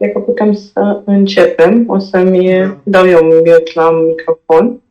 Cred că putem să începem. O să-mi dau eu mute la microfon.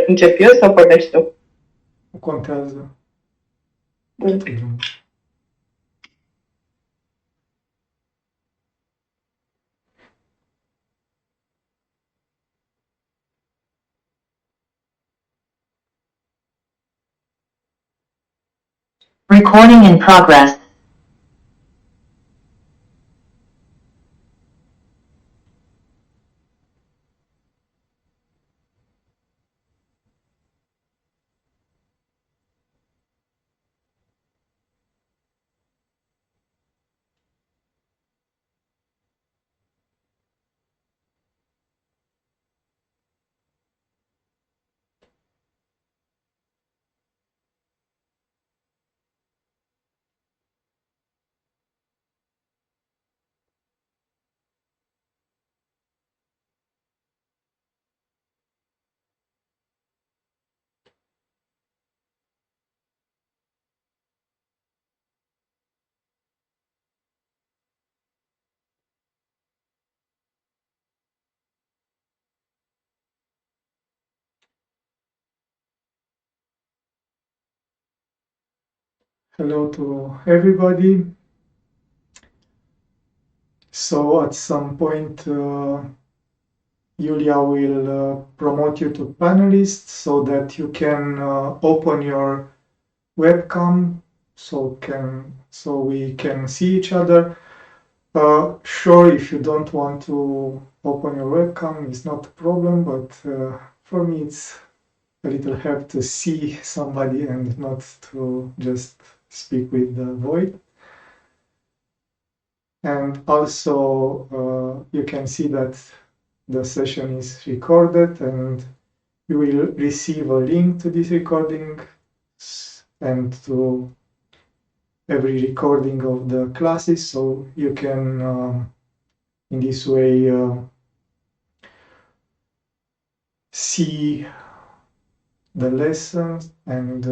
Încep eu sau pornești tu? Nu contează. Recording in progress. Hello to everybody. So at some point, Julia will promote you to panelists so that you can open your webcam so we can see each other. Sure, if you don't want to open your webcam, it's not a problem, but for me it's a little hard to see somebody and not to just speak with the void. And also you can see that the session is recorded and you will receive a link to this recording and to every recording of the classes, so you can in this way see the lessons and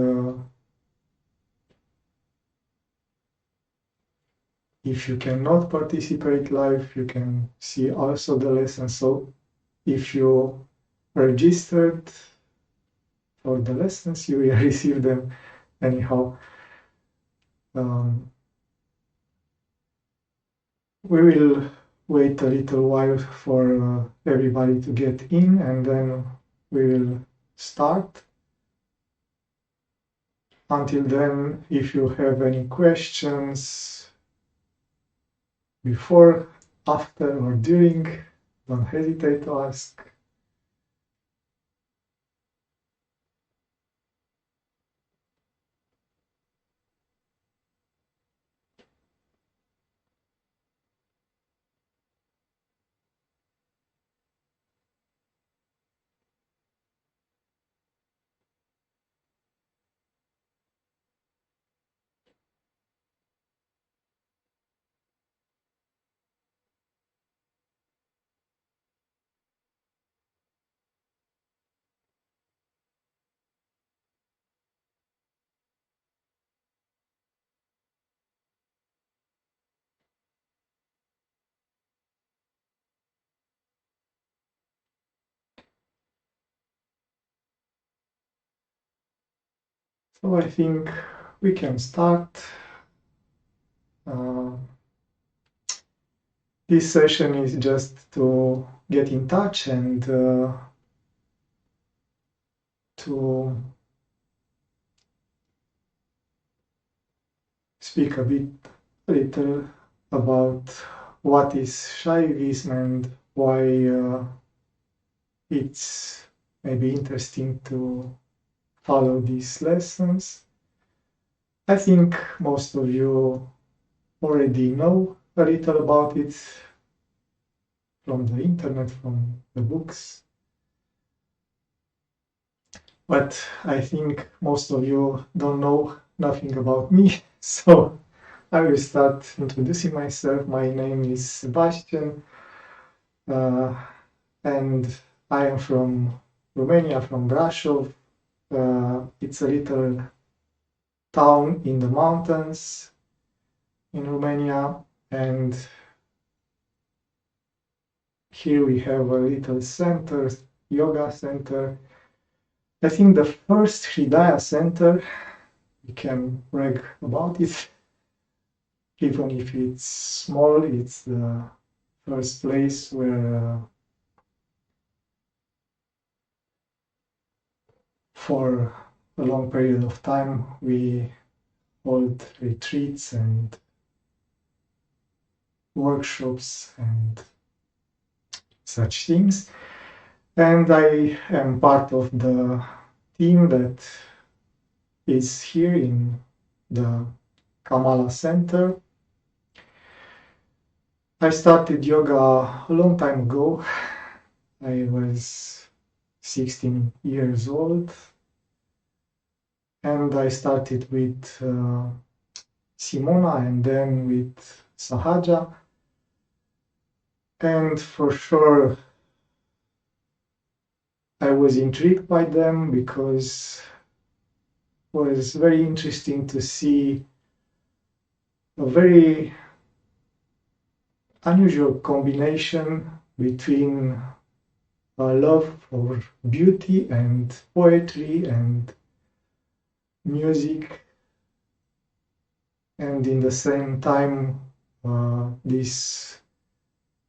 if you cannot participate live, you can see also the lessons. So if you registered for the lessons, you will receive them anyhow. We will wait a little while for everybody to get in, and then we will start. Until then, if you have any questions before, after, or during, don't hesitate to ask. So I think we can start. This session is just to get in touch and to speak a little about what is Shaivism and why it's maybe interesting to follow these lessons. I think most of you already know a little about it from the internet, from the books. But I think most of you don't know nothing about me, so I will start introducing myself. My name is Sebastian, and I am from Romania, from Brașov. It's a little town in the mountains in Romania, and here we have a little center, yoga center. I think the first Hridaya center, we can brag about it, even if it's small. It's the first place where for a long period of time we hold retreats and workshops and such things. And I am part of the team that is here in the Kamala Center. I started yoga a long time ago. I was 16 years old, and I started with Simona and then with Sahaja. And for sure, I was intrigued by them because it was very interesting to see a very unusual combination between a love for beauty and poetry and music, and in the same time this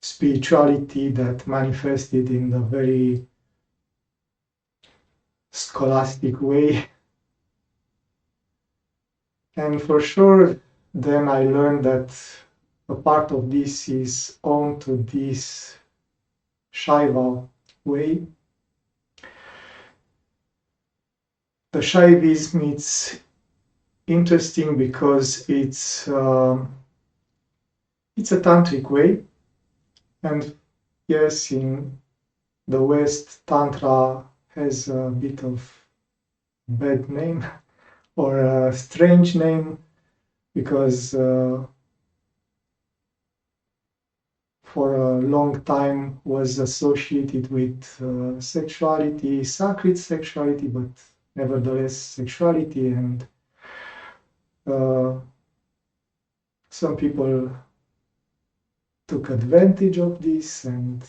spirituality that manifested in a very scholastic way. And for sure, then I learned that a part of this is owed to this Shaiva way. The Shaivism, it's interesting because it's a tantric way, and yes, in the West, Tantra has a bit of bad name or a strange name because for a long time was associated with sexuality, sacred sexuality, but nevertheless sexuality, and some people took advantage of this, and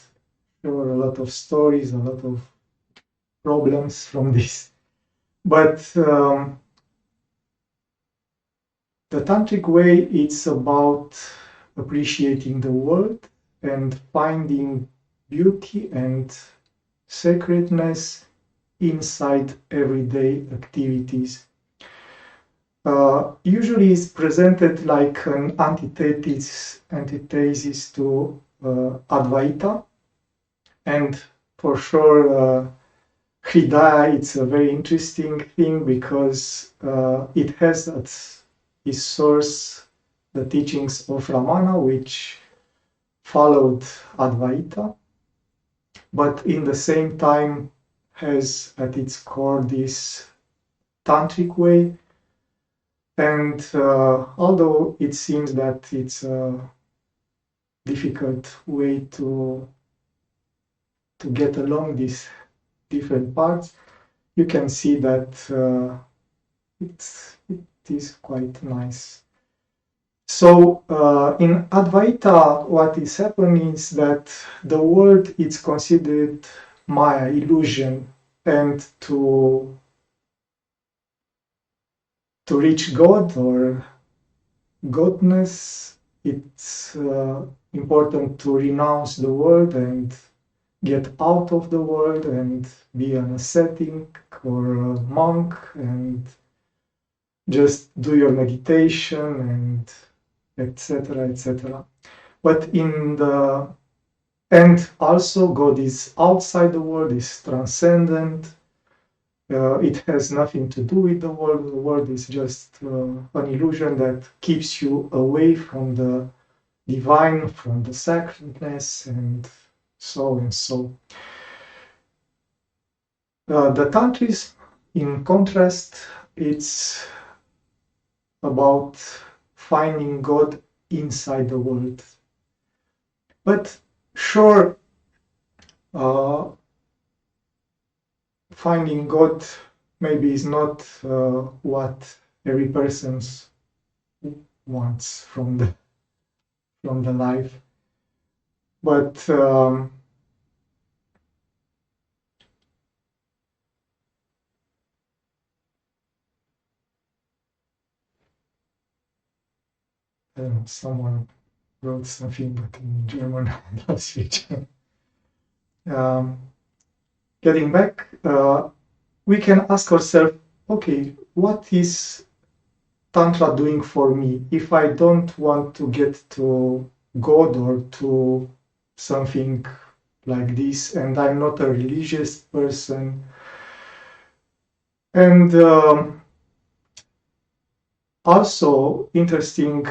there were a lot of stories, a lot of problems from this. But the tantric way, it's about appreciating the world and finding beauty and sacredness inside everyday activities. Usually it's presented like an antithesis to Advaita, and for sure Hridaya, it's a very interesting thing because it has at its source the teachings of Ramana, which followed Advaita, but in the same time has at its core this tantric way. And although it seems that it's a difficult way to get along these different parts, you can see that it is quite nice. So in Advaita, what is happening is that the world is considered Maya, illusion, and to reach God or godness, it's important to renounce the world and get out of the world and be an ascetic or a monk and just do your meditation and etc., etc. But in the end, also God is outside the world, is transcendent, It has nothing to do with the world. The world is just an illusion that keeps you away from the divine, from the sacredness, and so and so. The Tantris, in contrast, it's about finding God inside the world. But sure, finding God maybe is not what every person wants from the life, but I don't know, someone wrote something, but in German, I'll switch. Getting back, we can ask ourselves, okay, what is Tantra doing for me? If I don't want to get to God or to something like this, and I'm not a religious person, and also interesting,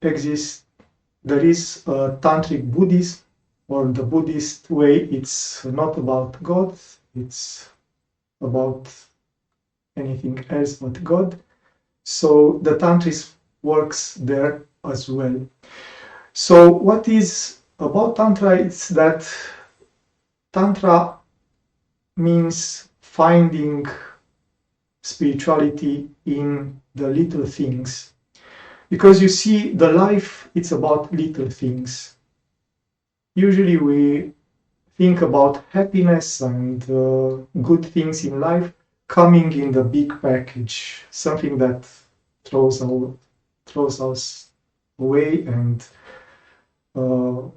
there is a tantric Buddhism, or the Buddhist way. It's not about God, it's about anything else but God. So the Tantris works there as well. So what is about Tantra is that Tantra means finding spirituality in the little things. Because you see, the life, it's about little things. Usually we think about happiness and good things in life coming in the big package, something that throws us away, and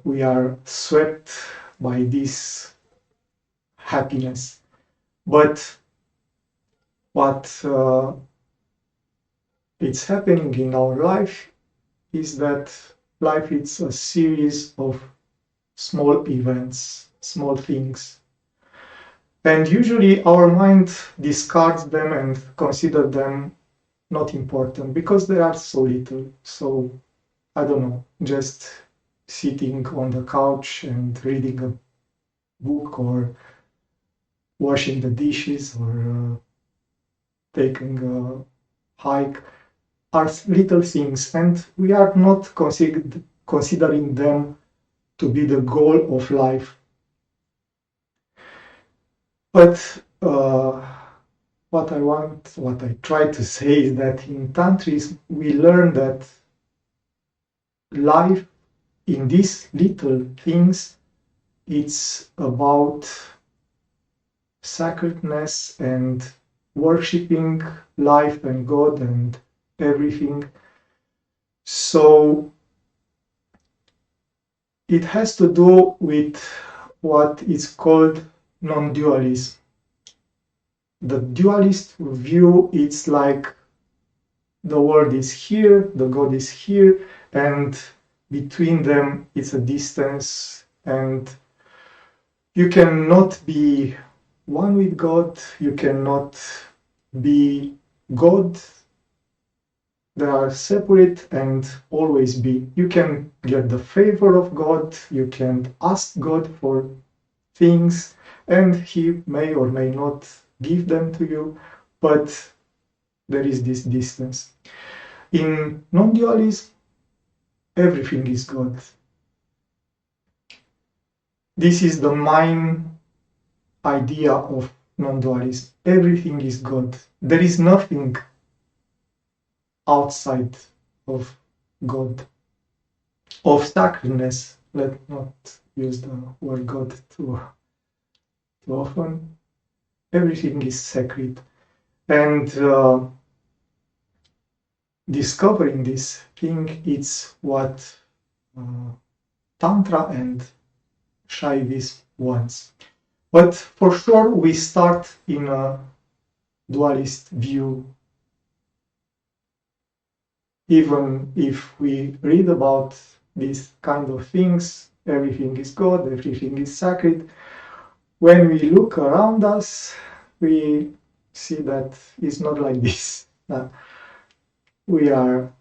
we are swept by this happiness. But what it's happening in our life is that life is a series of small events, small things. And usually our mind discards them and considers them not important because they are so little. So, I don't know, just sitting on the couch and reading a book, or washing the dishes, or taking a hike are little things, and we are not considering them to be the goal of life. But what I try to say is that in Tantris we learn that life in these little things, it's about sacredness and worshipping life and God and everything. So it has to do with what is called non-dualism. The dualist view, it's like the world is here, the God is here, and between them it's a distance, and you cannot be one with God, you cannot be God. They are separate and always be. You can get the favor of God, you can ask God for things, and He may or may not give them to you, but there is this distance. In non-dualism, everything is God. This is the main idea of non-dualism. Everything is God. There is nothing outside of God, of sacredness. Let's not use the word God too often. Everything is sacred. And discovering this thing, it's what Tantra and Shaivism wants. But for sure, we start in a dualist view. Even if we read about these kind of things, everything is God, everything is sacred. When we look around us, we see that it's not like this. We are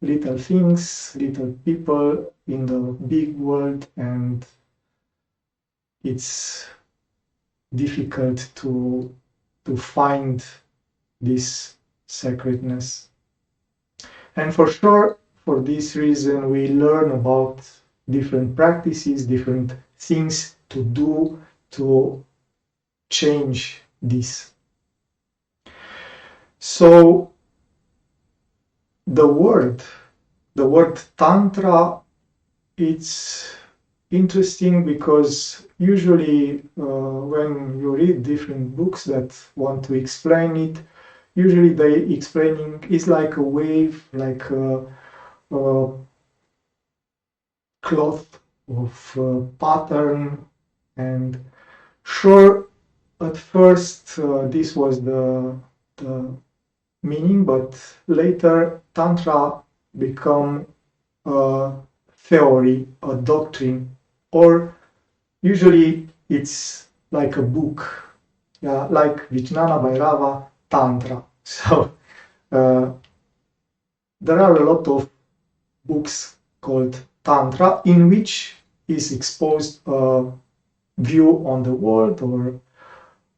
little things, little people in the big world, and it's difficult to find this sacredness. And for sure, for this reason, we learn about different practices, different things to do to change this. So the word tantra, it's interesting because usually when you read different books that want to explain it, usually they explaining is like a wave, like a cloth of pattern. And sure, at first this was the meaning, but later tantra become a theory, a doctrine, or usually it's like a book, yeah, like Vijnana Bhairava Tantra. So there are a lot of books called Tantra in which is exposed a view on the world or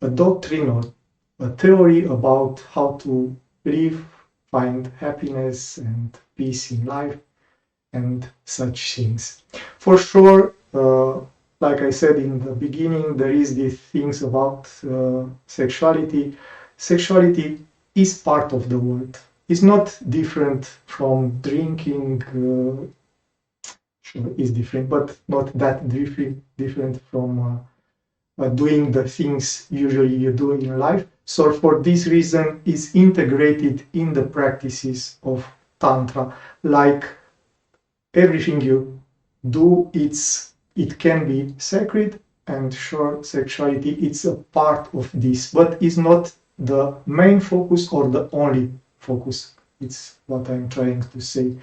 a doctrine or a theory about how to live, find happiness and peace in life and such things. For sure, like I said in the beginning, there is these things about sexuality. Sexuality is part of the world. It's not different from drinking. Sure, is different, but not that different from doing the things usually you do in life. So for this reason, is integrated in the practices of Tantra. Like everything you do, it can be sacred, and sure, sexuality it's a part of this, but it's not the main focus or the only focus. It's what I'm trying to say.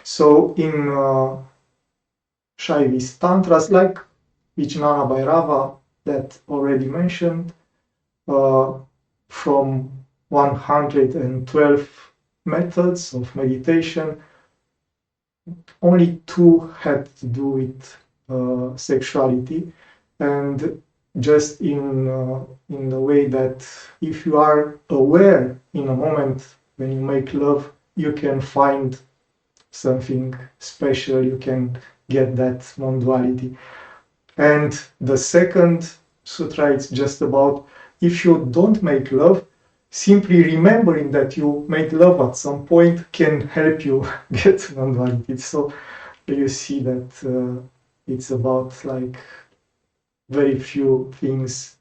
So in Shaivist tantras, like Vijnana Bhairava that already mentioned, from 112 methods of meditation, only 2 had to do with sexuality, and just in the way that if you are aware in a moment when you make love, you can find something special, you can get that non-duality. And the second sutra is just about if you don't make love, simply remembering that you made love at some point can help you get non-duality. So you see that it's about like very few things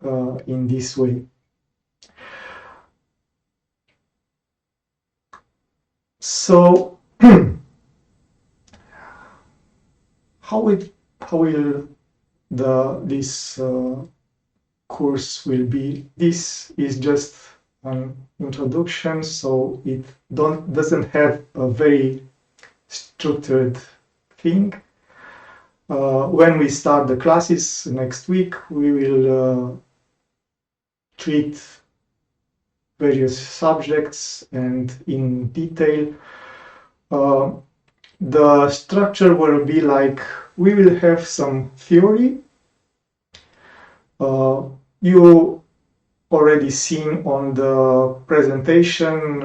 in this way. So how will this course will be? This is just an introduction, so it doesn't have a very structured thing. When we start the classes next week, we will treat various subjects and in detail. The structure will be like we will have some theory. You already seen on the presentation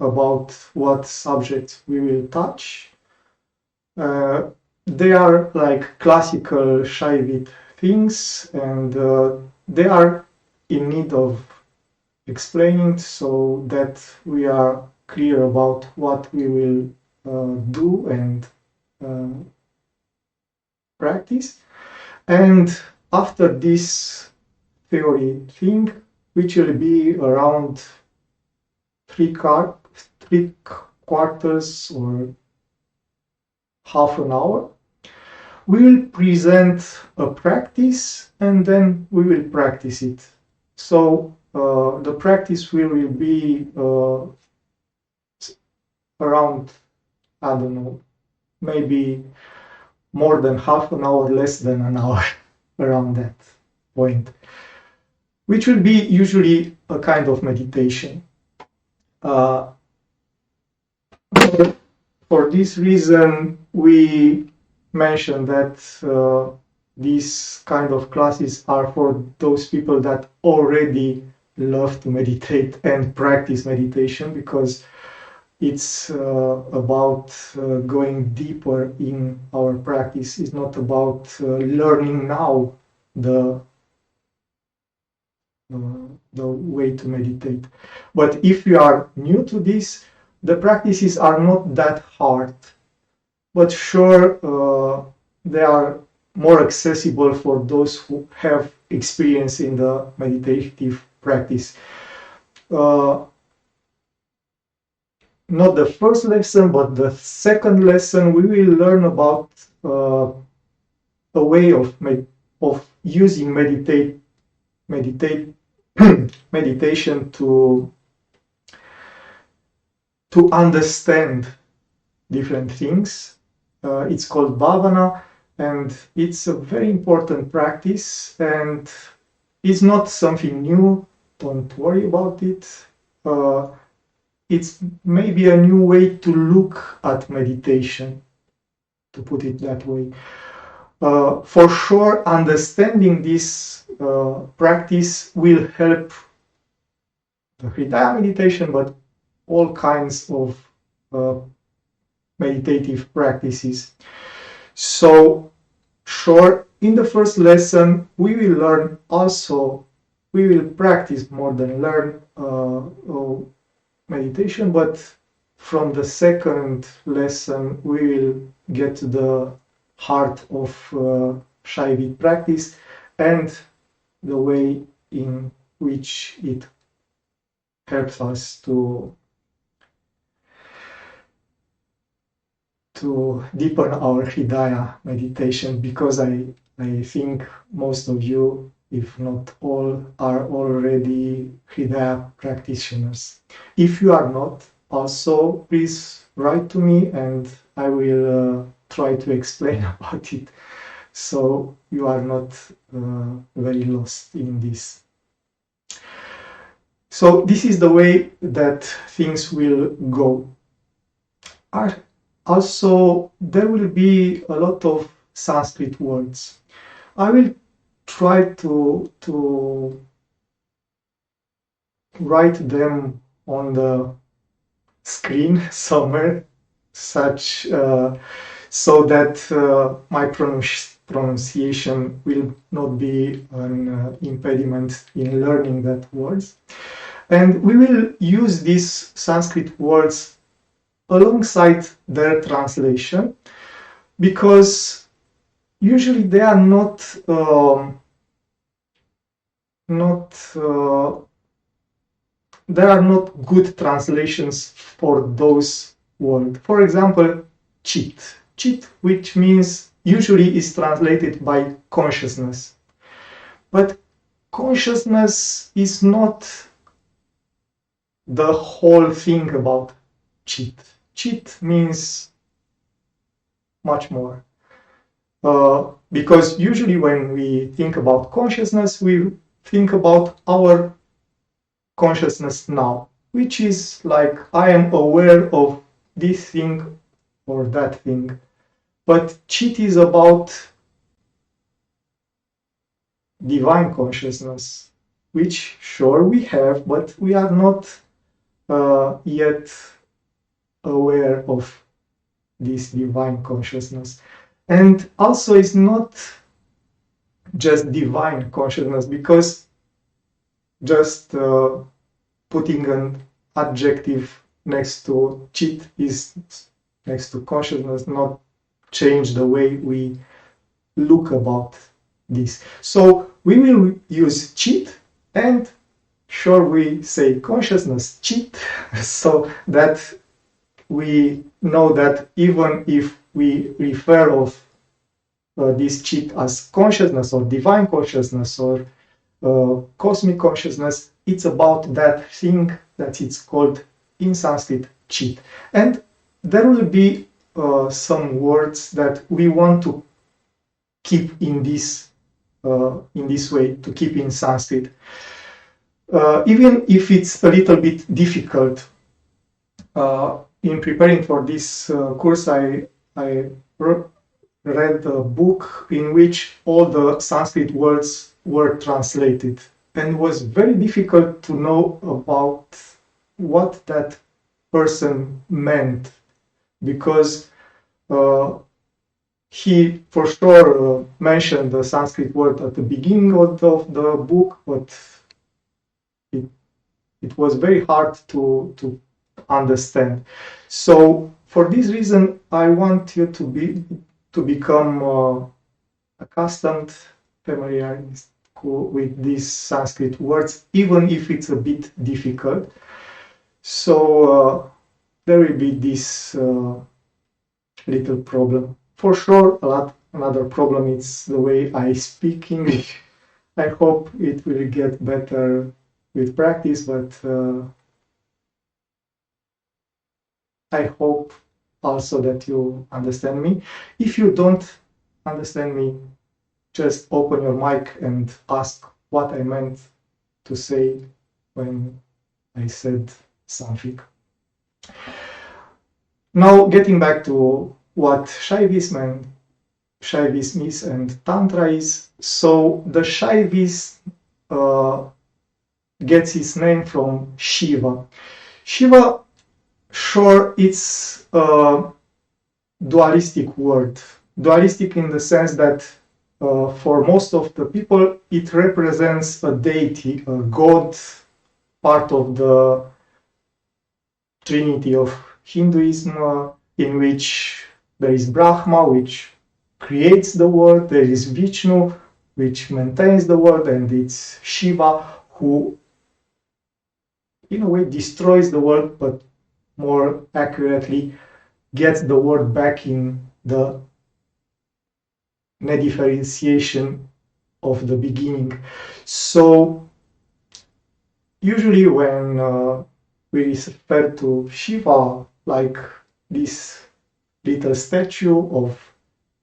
about what subjects we will touch. They are like classical Shaivit things, and they are in need of explaining so that we are clear about what we will do and practice. And after this theory thing, which will be around 3/4 or half an hour, we will present a practice and then we will practice it. So the practice will be around, I don't know, maybe more than half an hour, less than an hour, around that point. which will be usually a kind of meditation. For this reason, we mentioned that these kind of classes are for those people that already love to meditate and practice meditation, because it's about going deeper in our practice. It's not about learning now the way to meditate. But if you are new to this, the practices are not that hard, but sure, they are more accessible for those who have experience in the meditative practice. Not the first lesson, but the second lesson, we will learn about a way of using meditation to understand different things. It's called bhavana, and it's a very important practice, and it's not something new. Don't worry about it. It's maybe a new way to look at meditation, to put it that way. For sure, understanding this practice will help the Hridaya meditation, but all kinds of meditative practices. So, sure, in the first lesson, we will learn also, we will practice more than learn meditation, but from the second lesson, we will get to the heart of Shaivism practice and the way in which it helps us to deepen our Hridaya meditation, because I think most of you, if not all, are already Hridaya practitioners. If you are not, also please write to me and I will try to explain about it, so you are not very lost in this. So this is the way that things will go. Also, there will be a lot of Sanskrit words. I will try to write them on the screen somewhere, such so that my pronunciation will not be an impediment in learning that words. And we will use these Sanskrit words alongside their translation, because usually they are not there are not good translations for those words. For example, chit, which means usually is translated by consciousness, but consciousness is not the whole thing about chit. Chit means much more, because usually when we think about consciousness, we think about our consciousness now, which is like I am aware of this thing or that thing. But chit is about divine consciousness, which sure we have, but we are not yet aware of this divine consciousness. And also it's not just divine consciousness, because just putting an adjective next to chit is next to consciousness, not change the way we look about this. So we will use chit, and sure we say consciousness chit, so that we know that even if we refer of this chit as consciousness or divine consciousness or cosmic consciousness, it's about that thing that it's called in Sanskrit chit. And there will be some words that we want to keep in this way, to keep in Sanskrit. even if it's a little bit difficult. In preparing for this course, I read a book in which all the Sanskrit words were translated, and it was very difficult to know about what that person meant, because he for sure mentioned the Sanskrit word at the beginning of the book, but it was very hard to understand. So for this reason, I want you to become accustomed, familiar with these Sanskrit words, even if it's a bit difficult. So there will be this little problem. For sure, another problem is the way I speak English. I hope it will get better with practice, but I hope also that you understand me. If you don't understand me, just open your mic and ask what I meant to say when I said something. Now, getting back to what Shaivism is and Tantra is. So the Shaivism gets its name from Shiva. Shiva, sure, it's a dualistic word. Dualistic in the sense that for most of the people, it represents a deity, a god, part of the trinity of Hinduism, in which there is Brahma, which creates the world, there is Vishnu, which maintains the world, and it's Shiva, who in a way destroys the world, but more accurately gets the world back in the differentiation of the beginning. So usually when we refer to Shiva, like this little statue of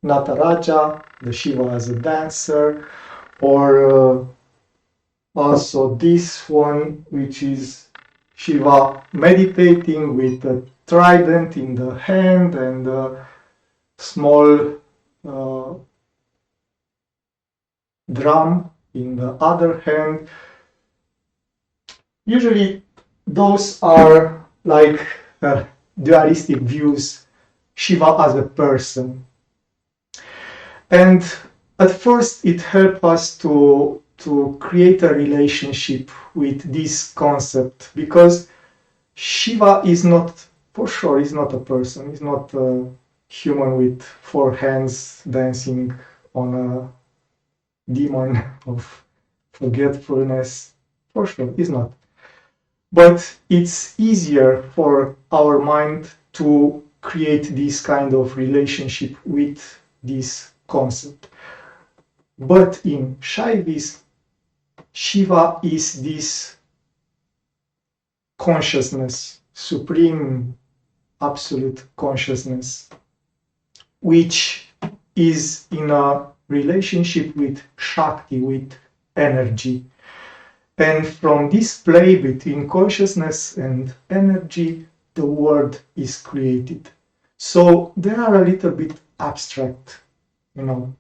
Nataraja, the Shiva as a dancer, or also this one, which is Shiva meditating with a trident in the hand and a small drum in the other hand. Usually those are like dualistic views, Shiva as a person. And at first it helped us to create a relationship with this concept, because Shiva is not, for sure, is not a person, is not a human with 4 hands dancing on a demon of forgetfulness. For sure, is not. But it's easier for our mind to create this kind of relationship with this concept. But in Shaivism, Shiva is this consciousness, supreme, absolute consciousness, which is in a relationship with Shakti, with energy. And from this play between consciousness and energy, the world is created. So they are a little bit abstract, you know.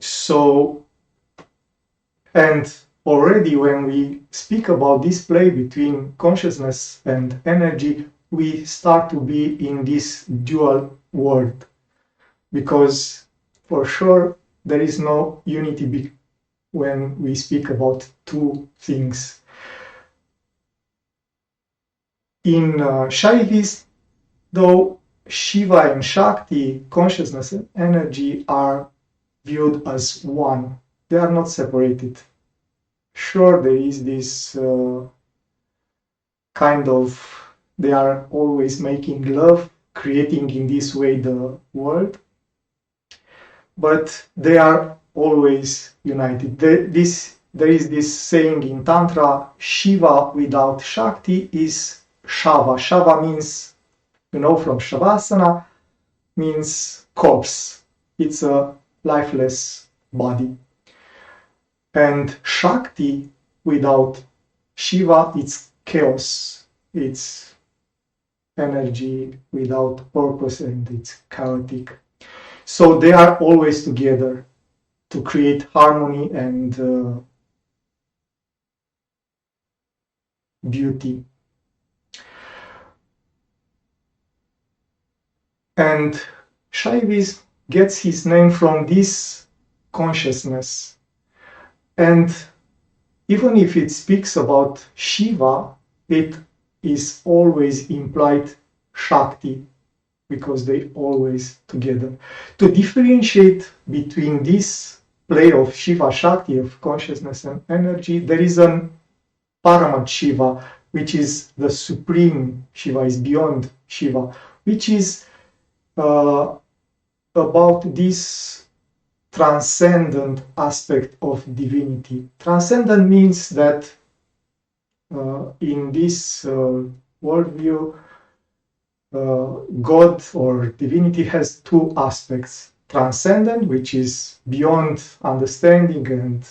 So, and already when we speak about this play between consciousness and energy, we start to be in this dual world, because for sure there is no unity when we speak about two things. In Shaivism, though, Shiva and Shakti, consciousness and energy, are viewed as one. They are not separated. Sure, there is this kind of, they are always making love, creating in this way the world, but they are always united. There is this saying in Tantra, Shiva without Shakti is Shava. Shava means, you know, from Shavasana, means corpse. It's a lifeless body. And Shakti without Shiva, it's chaos, it's energy without purpose, and it's chaotic. So they are always together to create harmony and beauty. And Shaivism gets his name from this consciousness. And even if it speaks about Shiva, it is always implied Shakti, because they always together. To differentiate between this play of Shiva Shakti, of consciousness and energy, there is an Paramat Shiva, which is the supreme Shiva, is beyond Shiva, which is about this transcendent aspect of divinity. Transcendent means that in this worldview, God or divinity has two aspects: transcendent, which is beyond understanding and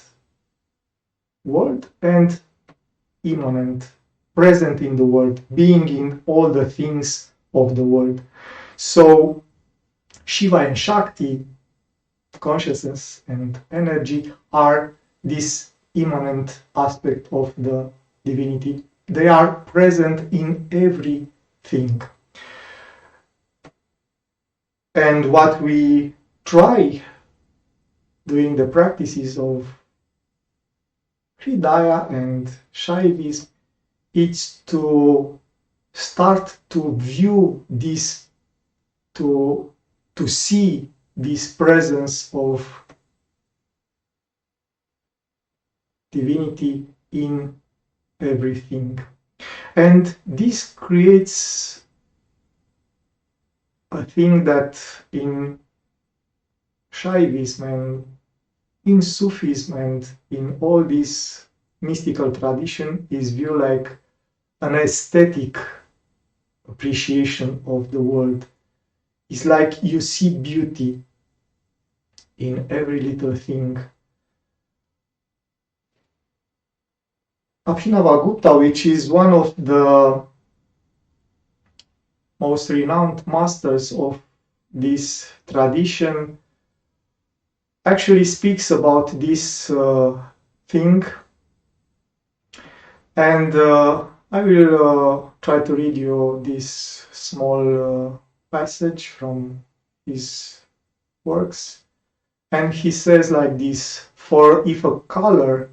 world, and immanent, present in the world, being in all the things of the world. So Shiva and Shakti, consciousness and energy, are this immanent aspect of the divinity. They are present in everything. And what we try doing the practices of Hridaya and Shaivism is to start to view this, to see this presence of divinity in everything. And this creates a thing that in Shaivism and in Sufism and in all this mystical tradition is viewed like an aesthetic appreciation of the world. It's like you see beauty in every little thing. Abhinavagupta, which is one of the most renowned masters of this tradition, actually speaks about this thing, and I will try to read you this small passage from his works. And he says like this: for if a color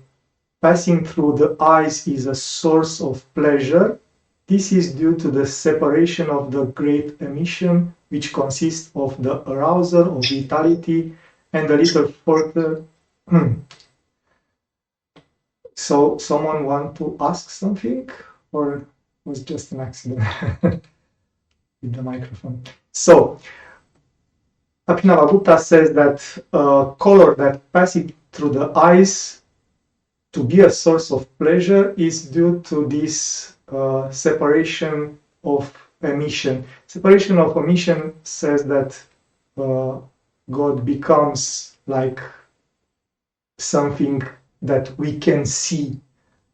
passing through the eyes is a source of pleasure, this is due to the separation of the great emission, which consists of the arousal of vitality and a little further. So someone want to ask something, or was just an accident with the microphone? So Abhinavagupta says that color that passes through the eyes to be a source of pleasure is due to this separation of emission. Separation of emission says that God becomes like something that we can see.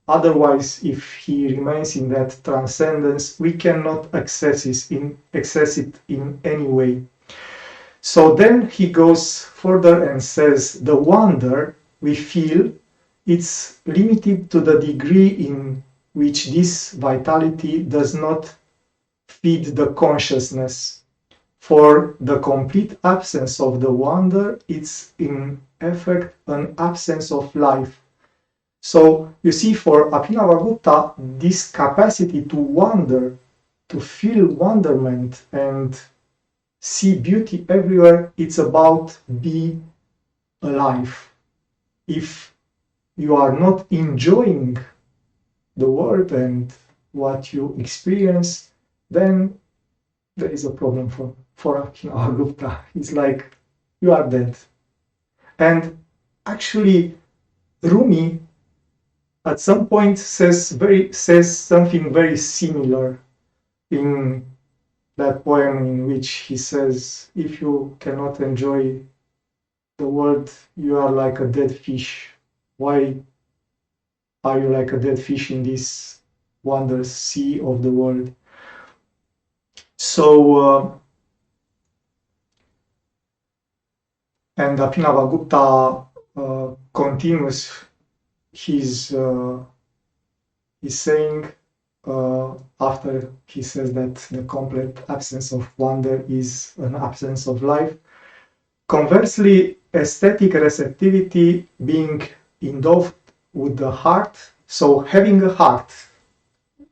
Otherwise, if he remains in that transcendence, we cannot access it in any way. So then he goes further and says the wonder we feel, it's limited to the degree in which this vitality does not feed the consciousness. For the complete absence of the wonder, it's in effect an absence of life. So you see, for Abhinavagupta, this capacity to wonder, to feel wonderment and see beauty everywhere, it's about be alive. If you are not enjoying the world and what you experience, then there is a problem for Abhinavagupta. It's like you are dead. And actually, Rumi at some point says something very similar in that poem, in which he says, if you cannot enjoy the world, you are like a dead fish. Why are you like a dead fish in this wondrous sea of the world? So, and Abhinavagupta continues his saying after he says that the complete absence of wonder is an absence of life. Conversely, aesthetic receptivity being endowed with the heart, so having a heart,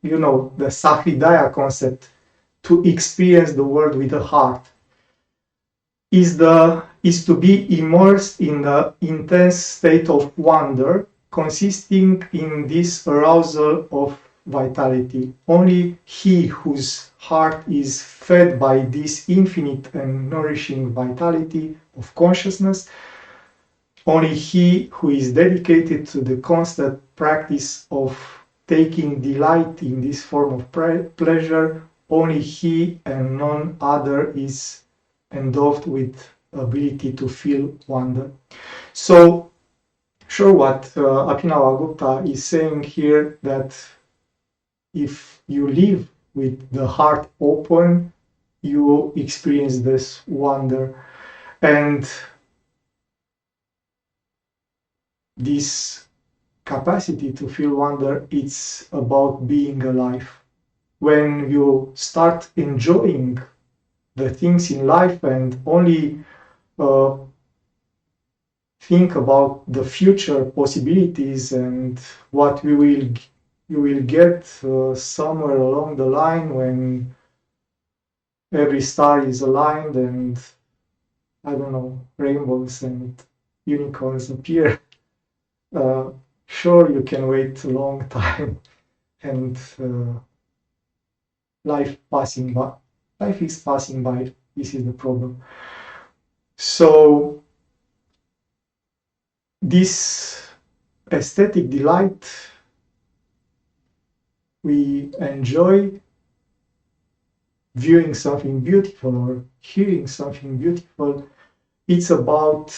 you know, the Sahridaya concept, to experience the world with a heart, is to be immersed in the intense state of wonder, consisting in this arousal of vitality. Only he whose heart is fed by this infinite and nourishing vitality of consciousness, only he who is dedicated to the constant practice of taking delight in this form of pleasure, only he and none other is endowed with ability to feel wonder. So, sure, what Abhinavagupta is saying here, that if you live with the heart open, you experience this wonder. And this capacity to feel wonder, it's about being alive. When you start enjoying the things in life and only think about the future possibilities and what you will get somewhere along the line when every star is aligned and I don't know, rainbows and unicorns appear. Sure, you can wait a long time and life is passing by. This is the problem. So this aesthetic delight we enjoy viewing something beautiful or hearing something beautiful, it's about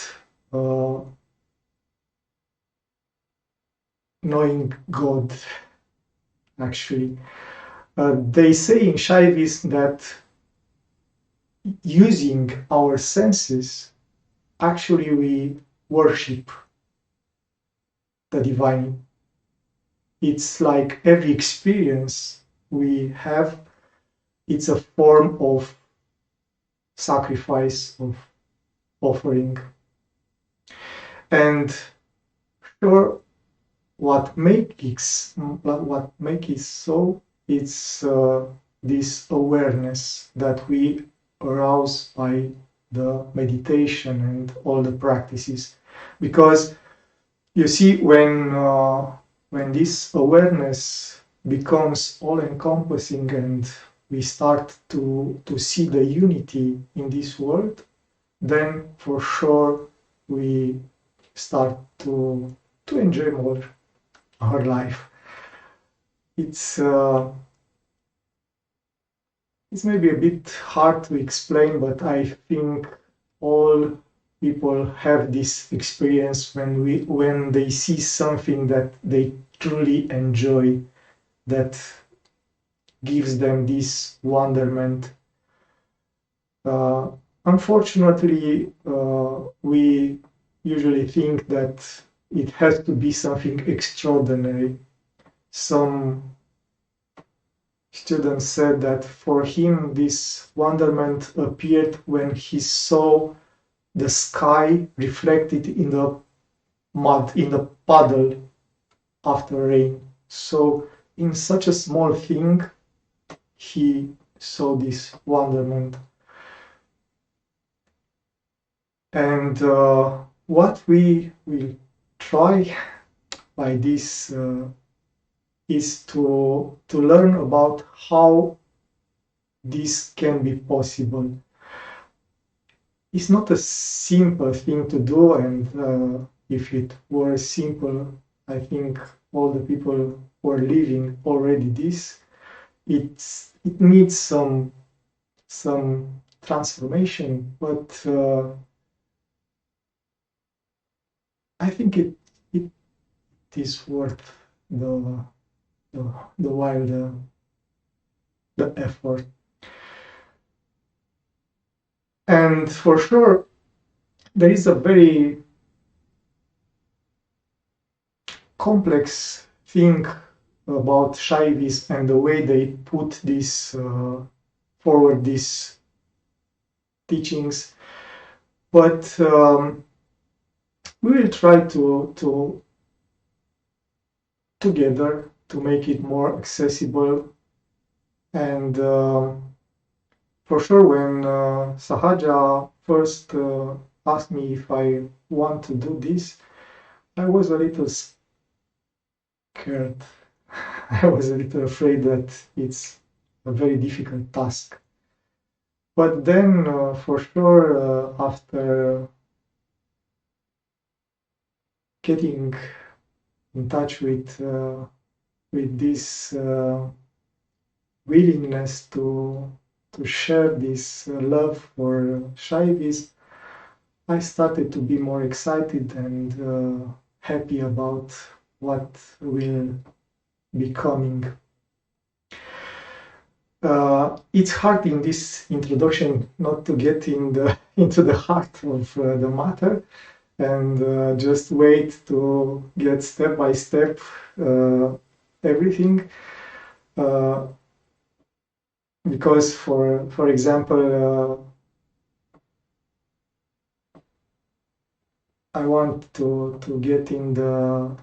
knowing God, actually. They say in Shaivism that using our senses, actually we worship the divine. It's like every experience we have, it's a form of sacrifice, of offering. And sure, what makes it so, it's this awareness that we arouse by the meditation and all the practices. Because you see, when this awareness becomes all-encompassing and we start to see the unity in this world, then for sure we start to enjoy more our life. It's maybe a bit hard to explain, but I think all people have this experience when they see something that they truly enjoy, that gives them this wonderment. Unfortunately, we usually think that it has to be something extraordinary. Some student said that for him this wonderment appeared when he saw the sky reflected in the mud, in the puddle after rain. So in such a small thing, he saw this wonderment. And what we will try by this is to learn about how this can be possible. It's not a simple thing to do, and if it were simple, I think all the people who are living already this. It needs some transformation, but I think it is worth the while the effort. And for sure, there is a very complex thing about Shaivism and the way they put this forward, these teachings. But we will try to together to make it more accessible. And for sure, when Sahaja first asked me if I want to do this, I was a little scared. I was a little afraid that it's a very difficult task. But then, for sure, after getting in touch with this willingness to share this love for Shaivism, I started to be more excited and happy about what will be coming. It's hard in this introduction not to get into the heart of the matter and just wait to get step by step everything. Because for example, I want to get in the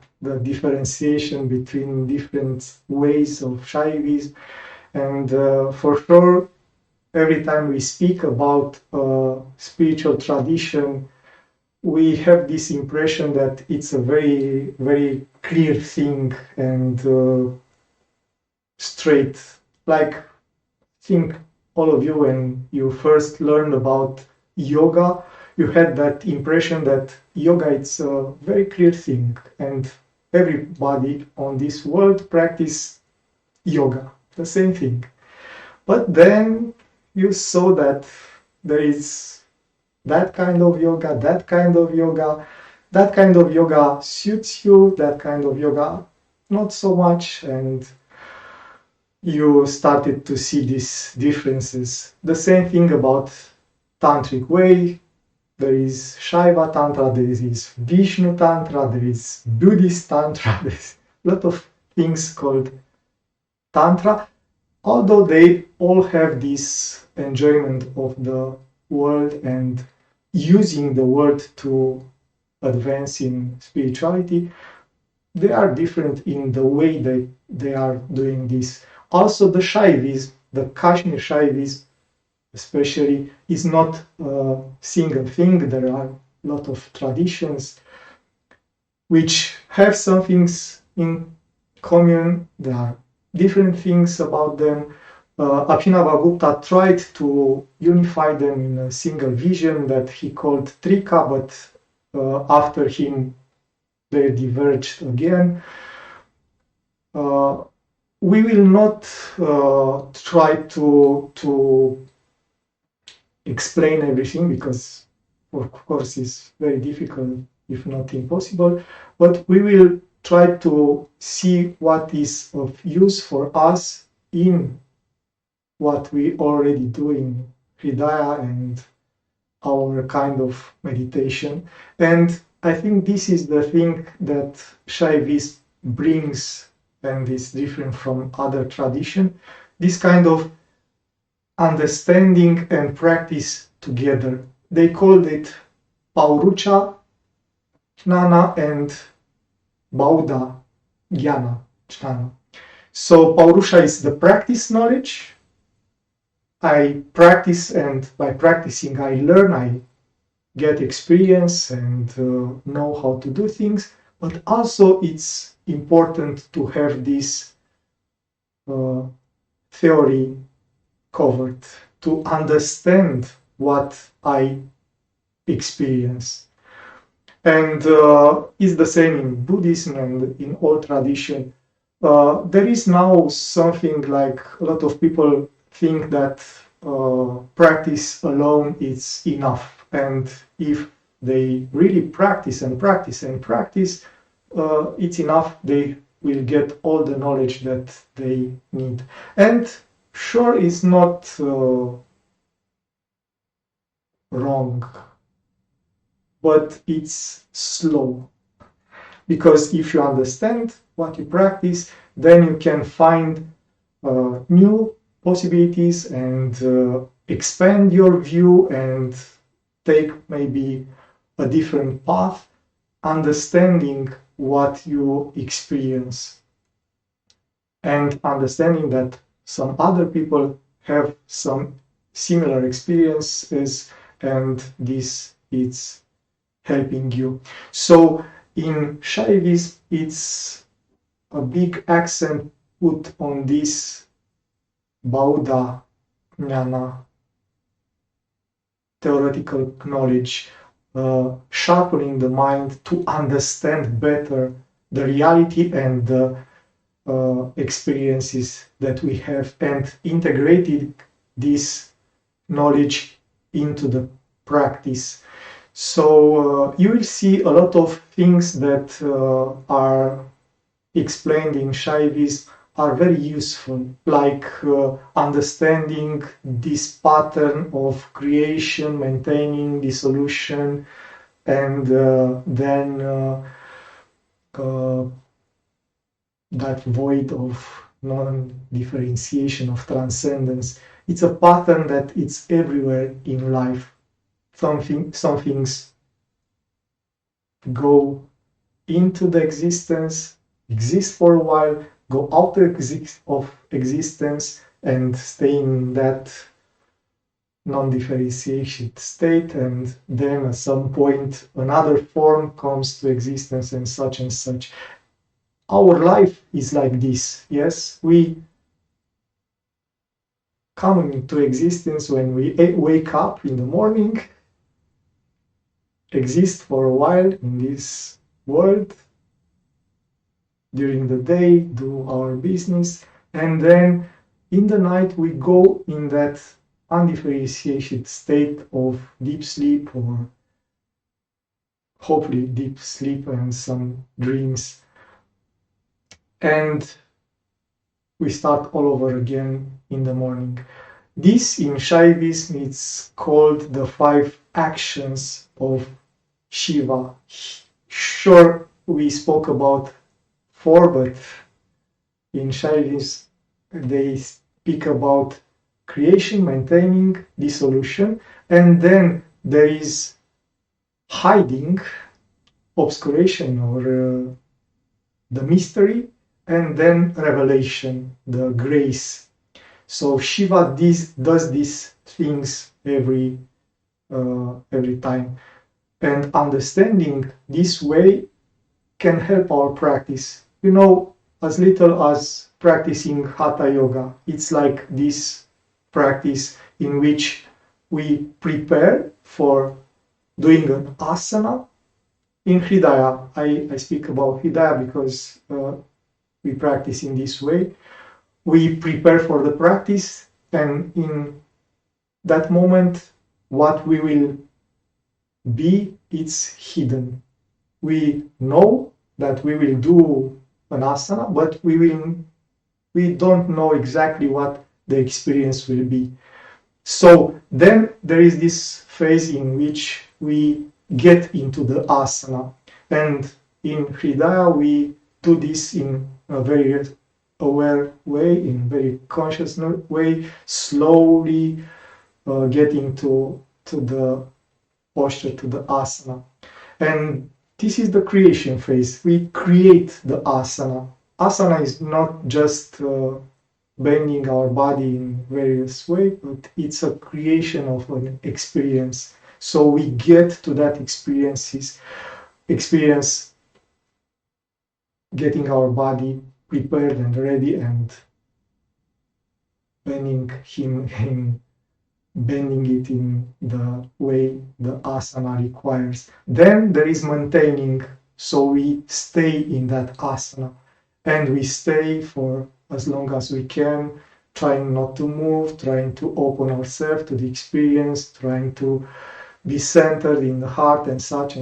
differentiation between different ways of Shaivism, and for sure, every time we speak about spiritual tradition, we have this impression that it's a very, very clear thing and straight. Like, think all of you, when you first learned about yoga, you had that impression that yoga it's a very clear thing and everybody on this world practice yoga, the same thing. But then you saw that there is that kind of yoga, that kind of yoga, that kind of yoga suits you, that kind of yoga not so much, and you started to see these differences. The same thing about Tantric way. There is Shaiva Tantra, there is Vishnu Tantra, there is Buddhist Tantra, there's a lot of things called Tantra, although they all have this enjoyment of the world and using the world to advance in spirituality. They are different in the way they are doing this. Also, the Shaivism, the Kashmir Shaivism, especially, is not a single thing. There are a lot of traditions which have some things in common. There are different things about them. Abhinavagupta tried to unify them in a single vision that he called Trika, but after him they diverged again. We will not try to explain everything because, of course, it's very difficult, if not impossible, but we will try to see what is of use for us in what we already do in Hridaya and our kind of meditation. And I think this is the thing that Shaivism brings and is different from other tradition, this kind of understanding and practice together. They called it Paurucha Jnana and Bauddha Jnana. So Paurusha is the practice knowledge. I practice, and by practicing I learn, I get experience and know how to do things, but also it's important to have this theory covered, to understand what I experience. And it's the same in Buddhism and in all tradition. There is now something like a lot of people think that practice alone is enough, and if they really practice and practice and practice, it's enough. They will get all the knowledge that they need. And sure, it's not wrong, but it's slow. Because if you understand what you practice, then you can find new possibilities and expand your view and take maybe a different path, understanding what you experience and understanding that some other people have some similar experiences, and this is helping you. So in Shaivism, it's a big accent put on this Bauda Jnana, theoretical knowledge, sharpening the mind to understand better the reality and the experiences that we have, and integrated this knowledge into the practice. So you will see a lot of things that are explained in Shaivism are very useful, like understanding this pattern of creation, maintaining dissolution, and then that void of non-differentiation, of transcendence. It's a pattern that it's everywhere in life. Some things go into the existence, exist for a while, go out of existence, and stay in that non-differentiated state, and then at some point another form comes to existence, and such. Our life is like this. Yes, we come into existence when we wake up in the morning, exist for a while in this world, during the day do our business, and then in the night we go in that undifferentiated state of deep sleep, or hopefully deep sleep and some dreams, and we start all over again in the morning. This in Shaivism is called the 5 actions of Shiva. Sure, we spoke about 4, but in Shaivism they speak about creation, maintaining, dissolution, and then there is hiding, obscuration, or the mystery, and then revelation, the grace. So Shiva does these things every time, and understanding this way can help our practice. You know, as little as practicing Hatha Yoga, it's like this practice in which we prepare for doing an asana. In Hridaya, I speak about Hridaya because we practice in this way. We prepare for the practice, and in that moment, what we will be, it's hidden. We know that we will do an asana, but we don't know exactly what the experience will be. So then there is this phase in which we get into the asana, and in Hridaya we do this in a very aware way, in very conscious way, slowly getting to the posture, to the asana. And this is the creation phase. We create the asana. Asana is not just bending our body in various ways, but it's a creation of an experience. So we get to that experience, getting our body prepared and ready, and bending it in the way the asana requires. Then there is maintaining, so we stay in that asana, and we stay for as long as we can, trying not to move, trying to open ourselves to the experience, trying to be centered in the heart, and such.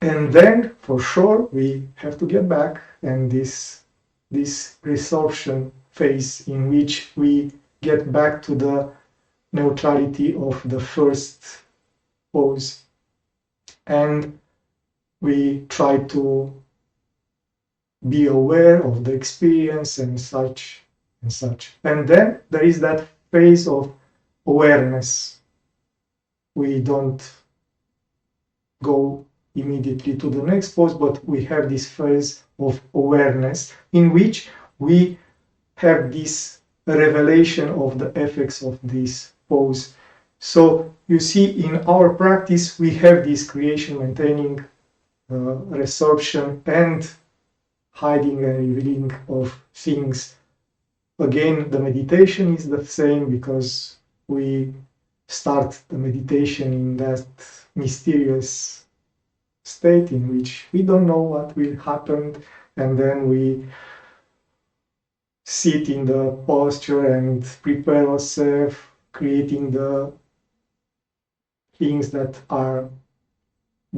And then, for sure, we have to get back, and this resorption phase in which we get back to the neutrality of the first pose, and we try to be aware of the experience and such and such. And then there is that phase of awareness. We don't go immediately to the next pose, but we have this phase of awareness in which we have this revelation of the effects of this pose. So you see, in our practice, we have this creation, maintaining, resorption, and hiding and revealing of things. Again, the meditation is the same, because we start the meditation in that mysterious state in which we don't know what will happen, and then we sit in the posture and prepare ourselves, creating the things that are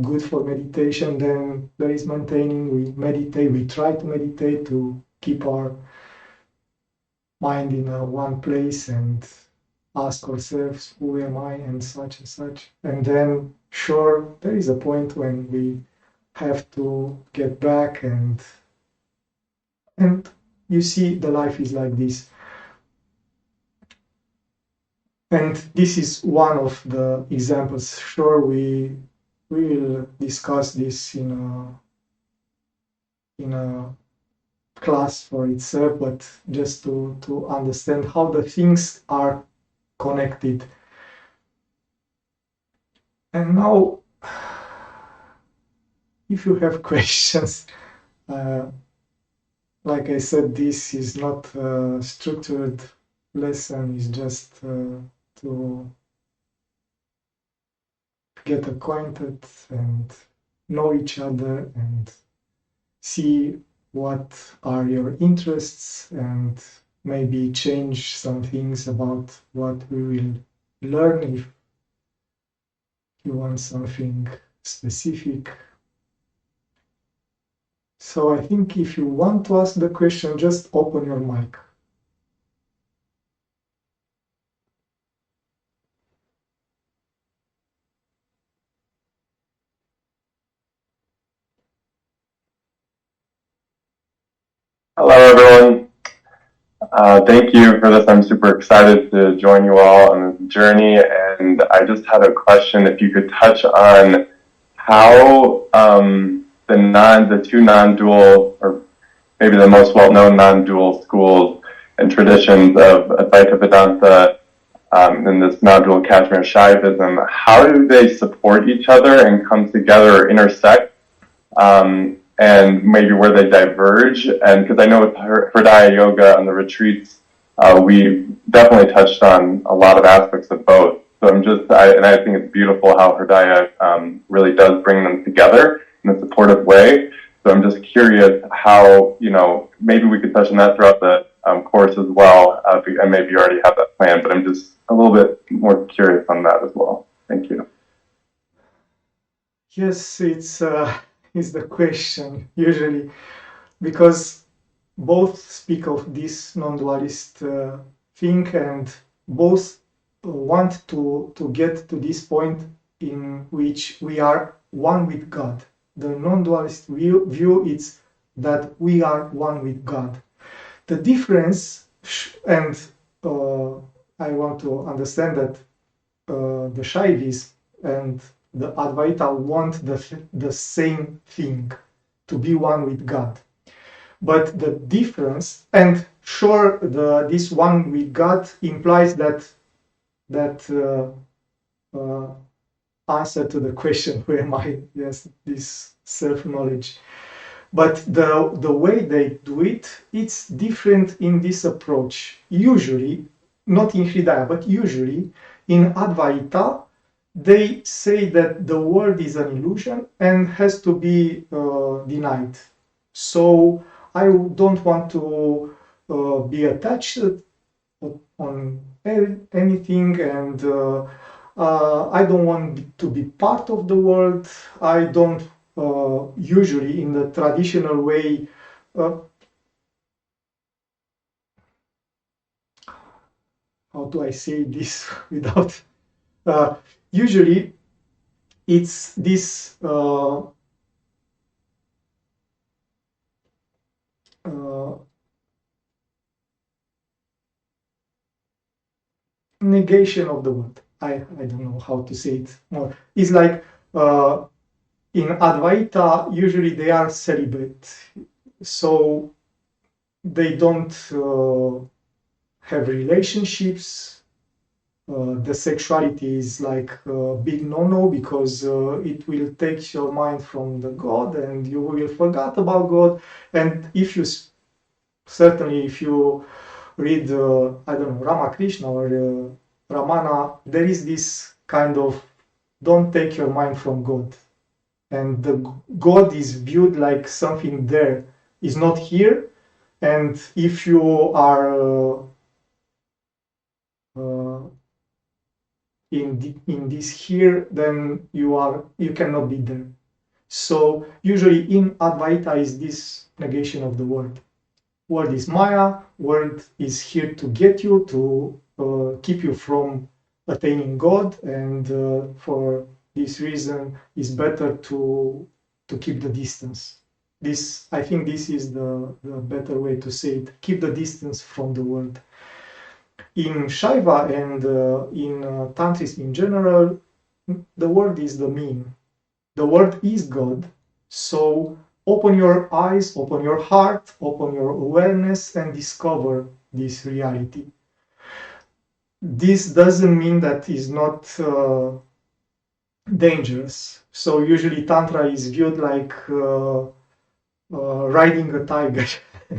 good for meditation. Then there is maintaining, we meditate, we try to meditate to keep our mind in one place and ask ourselves, who am I, and such and such. And then, sure, there is a point when we have to get back, and you see, the life is like this. And this is one of the examples. Sure, we will discuss this in a class for itself, but just to understand how the things are connected. And now, if you have questions, like I said, this is not a structured lesson, it's just to get acquainted and know each other and see what are your interests, and maybe change some things about what we will learn if you want something specific. So I think if you want to ask the question, just open your mic. Hello, everyone. Thank you for this. I'm super excited to join you all on this journey. And I just had a question. If you could touch on how the two non-dual, or maybe the most well-known non-dual schools and traditions of Advaita Vedanta and this non-dual Kashmir Shaivism, how do they support each other and come together or intersect? And maybe where they diverge. And because I know with Hridaya Yoga and the retreats, we definitely touched on a lot of aspects of both. So I think it's beautiful how Hridaya really does bring them together in a supportive way. So I'm just curious how, maybe we could touch on that throughout the course as well. And maybe you already have that plan, but I'm just a little bit more curious on that as well. Thank you. Yes, it's the question usually, because both speak of this non-dualist thing, and both want to get to this point in which we are one with God. The non-dualist view is that we are one with God. The difference, and I want to understand that the Shaivis and the Advaita want the same thing, to be one with God. But the difference, and sure, this one with God implies that answer to the question, who am I? Yes, this self-knowledge. But the way they do it, it's different in this approach. Usually, not in Hridaya, but usually in Advaita, they say that the world is an illusion and has to be denied. So I don't want to be attached on anything, and I don't want to be part of the world. I don't usually in the traditional way, how do I say this without, usually it's this negation of the word. I don't know how to say it more. It's like in Advaita, usually they are celibate, so they don't have relationships. The sexuality is like a big no-no because it will take your mind from the God and you will forget about God. And if you certainly if you read I don't know, Ramakrishna or Ramana, there is this kind of don't take your mind from God, and the God is viewed like something there, is not here. And if you are in this here, then you cannot be there. So usually in Advaita is this negation of the word. Word is Maya, word is here to get you, to keep you from attaining God, and for this reason it's better to keep the distance. This, I think this is the better way to say it, keep the distance from the word. In Shaiva and in Tantrism in general, the word is the mean. The word is God. So open your eyes, open your heart, open your awareness, and discover this reality. This doesn't mean that it's not dangerous. So usually Tantra is viewed like riding a tiger.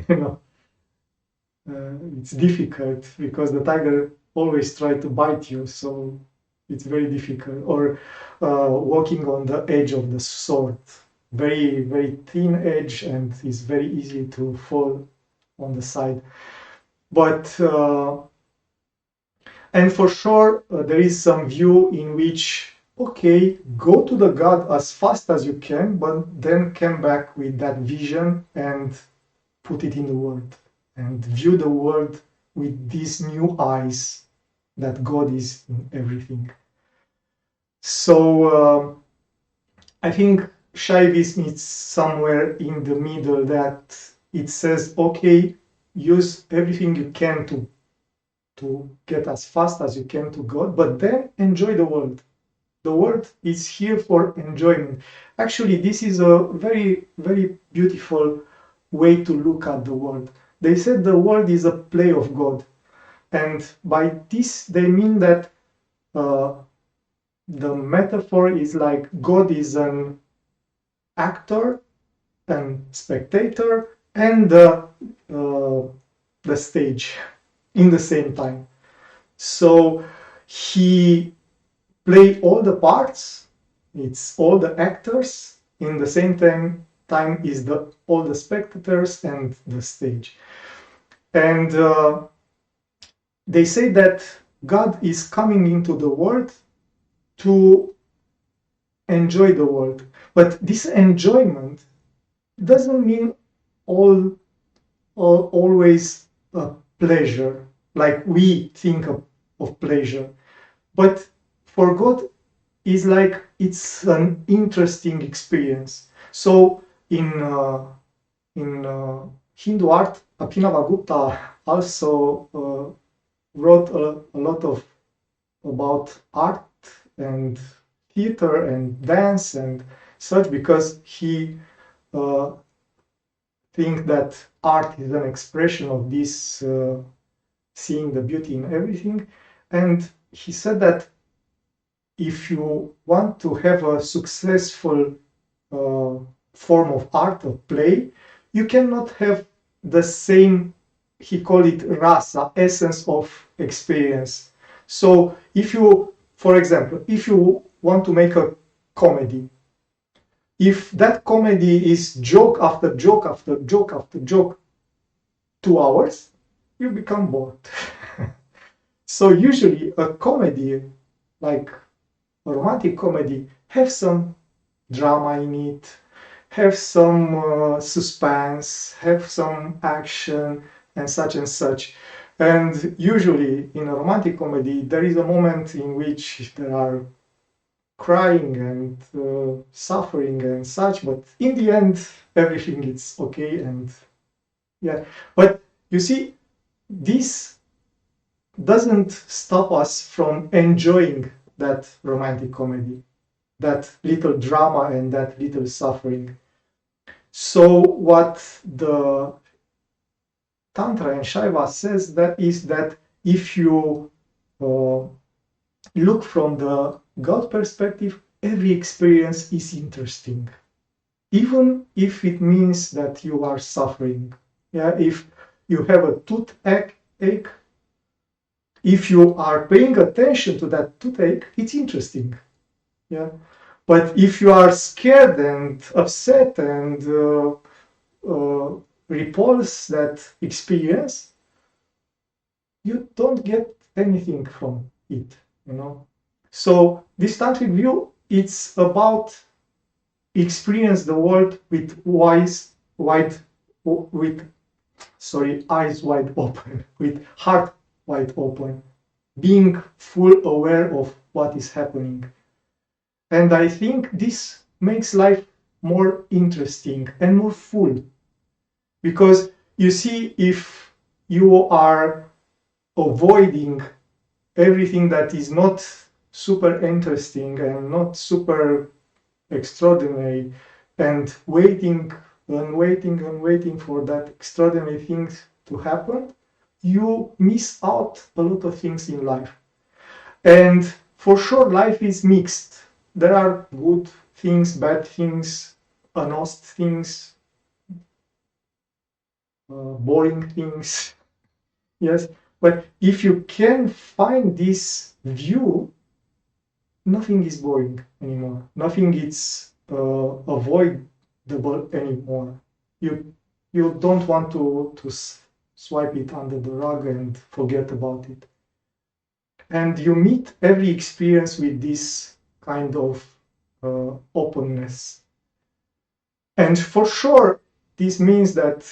You know, it's difficult because the tiger always tries to bite you, so it's very difficult. Or walking on the edge of the sword, very, very thin edge, and it's very easy to fall on the side. But and for sure there is some view in which, okay, go to the God as fast as you can, but then come back with that vision and put it in the world and view the world with these new eyes that God is in everything. So I think Shaivism is somewhere in the middle, that it says, okay, use everything you can to get as fast as you can to God, but then enjoy the world. The world is here for enjoyment. Actually, this is a very, very beautiful way to look at the world. They said the world is a play of God. And by this, they mean that the metaphor is like God is an actor and spectator and the stage in the same time. So he play all the parts, it's all the actors, in the same time is all the spectators and the stage. And they say that God is coming into the world to enjoy the world. But this enjoyment doesn't mean always a pleasure, like we think of pleasure. But for God, is like it's an interesting experience. So in Hindu art, Abhinavagupta also wrote a lot about art and theater and dance and such, because he think that art is an expression of this seeing the beauty in everything. And he said that if you want to have a successful form of art, of play, you cannot have the same, he called it rasa, essence of experience. So if you, for example, if you want to make a comedy, if that comedy is joke after joke after joke after joke, 2 hours, you become bored. So usually a comedy, like a romantic comedy, have some drama in it, have some suspense, have some action, and such and such. And usually in a romantic comedy, there is a moment in which there are crying and suffering and such, but in the end, everything is okay. And yeah, but you see, this doesn't stop us from enjoying that romantic comedy, that little drama and that little suffering. So what the Tantra and Shaiva says that is that if you uh, look from the God perspective, every experience is interesting, even if it means that you are suffering. Yeah, if you have a toothache, if you are paying attention to that toothache, it's interesting. Yeah, but if you are scared and upset and repulse that experience, you don't get anything from it, you know. So this tantric view, it's about experience the world with eyes wide open, with heart wide open, being full aware of what is happening. And I think this makes life more interesting and more full. Because you see, if you are avoiding everything that is not super interesting and not super extraordinary, and waiting and waiting and waiting for that extraordinary things to happen, you miss out a lot of things in life. And for sure, life is mixed. There are good things, bad things, honest things, boring things. Yes, but if you can find this view, nothing is boring anymore. Nothing is avoidable anymore. You don't want to swipe it under the rug and forget about it. And you meet every experience with this kind of openness. And for sure, this means that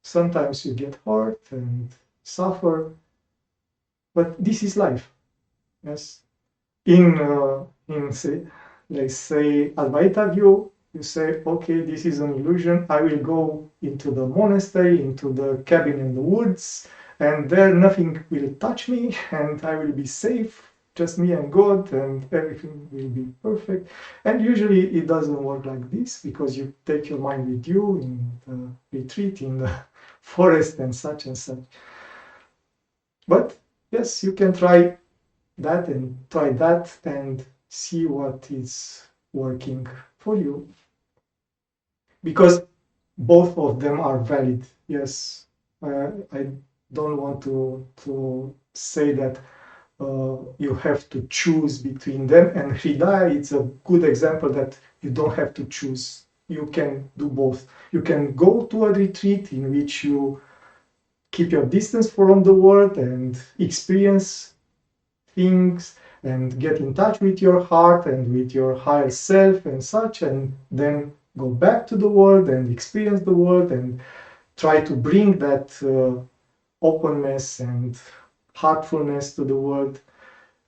sometimes you get hurt and suffer, but this is life. Yes. In say, let's say Advaita view, you say, okay, this is an illusion. I will go into the monastery, into the cabin in the woods, and there nothing will touch me, and I will be safe, just me and God, and everything will be perfect. And usually it doesn't work like this, because you take your mind with you in the retreat, in the forest, and such and such. But yes, you can try that and try that and see what is working for you, because both of them are valid. Yes, I don't want to say that you have to choose between them, and Hridaya, it's a good example that you don't have to choose. You can do both. You can go to a retreat in which you keep your distance from the world and experience things and get in touch with your heart and with your higher self and such, and then go back to the world and experience the world and try to bring that openness and heartfulness to the world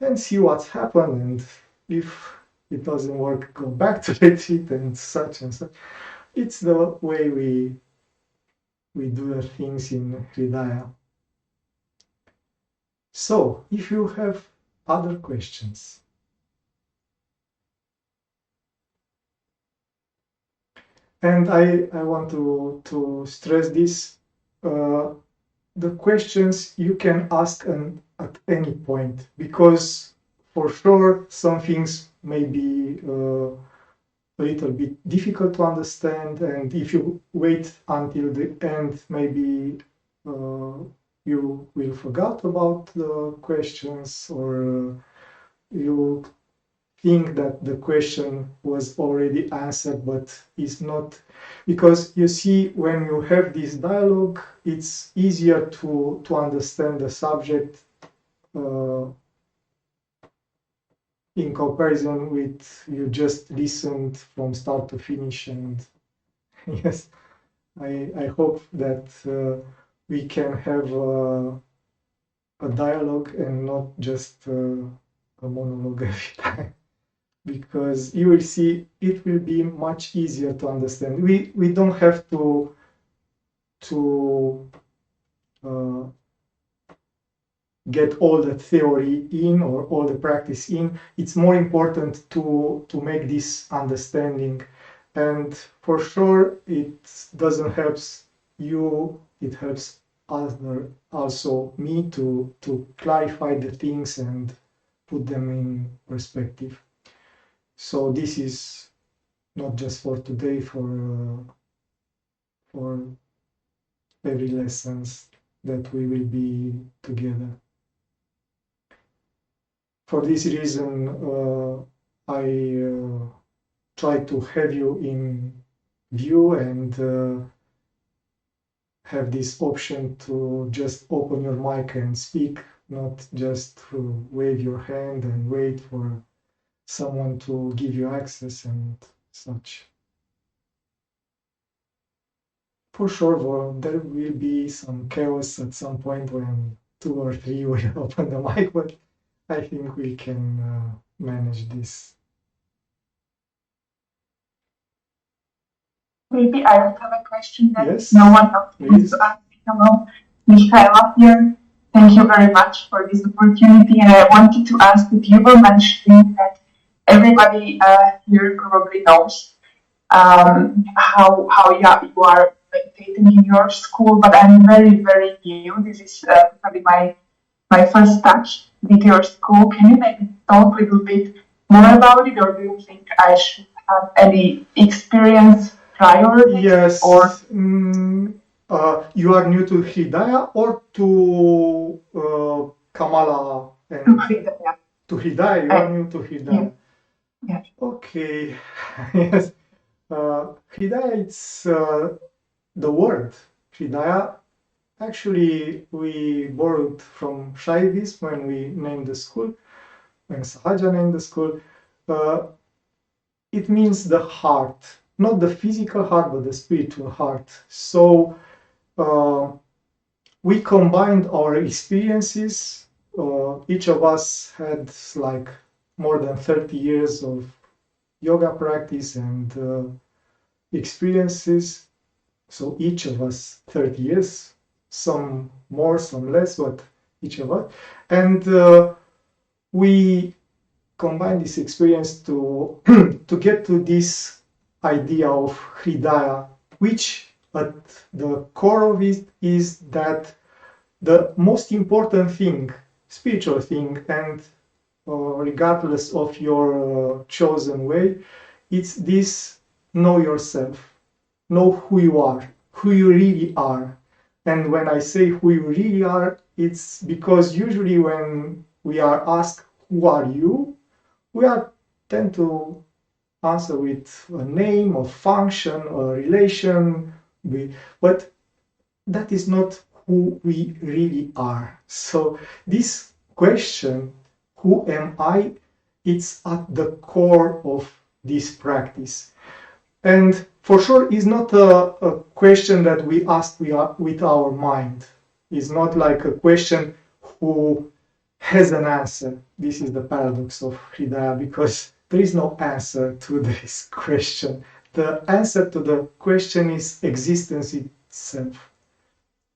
and see what's happened. And if it doesn't work, go back to it and such and such. It's the way we do the things in Hridaya. So if you have other questions. And I want to stress this. The questions you can ask at any point, because for sure some things may be a little bit difficult to understand, and if you wait until the end, maybe you will forget about the questions, or you think that the question was already answered but is not, because you see, when you have this dialogue, it's easier to understand the subject in comparison with you just listened from start to finish. And yes, I hope that we can have a dialogue and not just a monologue every time, because you will see it will be much easier to understand. We don't have to uh, get all the theory in or all the practice in. It's more important to make this understanding, and for sure it doesn't help you, it helps other also me to clarify the things and put them in perspective. So this is not just for today, for every lessons that we will be together. For this reason, I try to have you in view and have this option to just open your mic and speak, not just to wave your hand and wait for someone to give you access and such. For sure, there will be some chaos at some point when 2 or 3 will open the mic, but I think we can manage this. Maybe I would have a question that Yes, no one else wants please. to ask. Hello, Michaela here. Thank you very much for this opportunity. And I wanted to ask that you were mentioning that everybody here probably knows how you are meditating in your school, but I'm very new. This is probably my first touch with your school. Can you maybe talk a little bit more about it, or do you think I should have any experience prior? Yes. Or you are new to Hridaya or to Kamala? And to Hridaya. To Hridaya, you are new to Hridaya. Yeah. Okay. Yes. Hridaya, it's the word Hridaya. Actually, we borrowed from Shaivism when we named the school, when Sahaja named the school. It means the heart, not the physical heart, but the spiritual heart. So we combined our experiences. Each of us had like more than 30 years of yoga practice and experiences. So each of us 30 years, some more, some less, but each of us. And we combine this experience to to get to this idea of Hridaya, which at the core of it is that the most important thing, spiritual thing, and regardless of your chosen way, it's this: know yourself, know who you are, who you really are. And when I say who you really are, it's because usually when we are asked who are you, we are tend to answer with a name, a function, a relation, but that is not who we really are. So this question, who am I, it's at the core of this practice. And for sure is not a question that we ask with our mind. It's not like a question who has an answer. This is the paradox of Hridaya, because there is no answer to this question. The answer to the question is existence itself.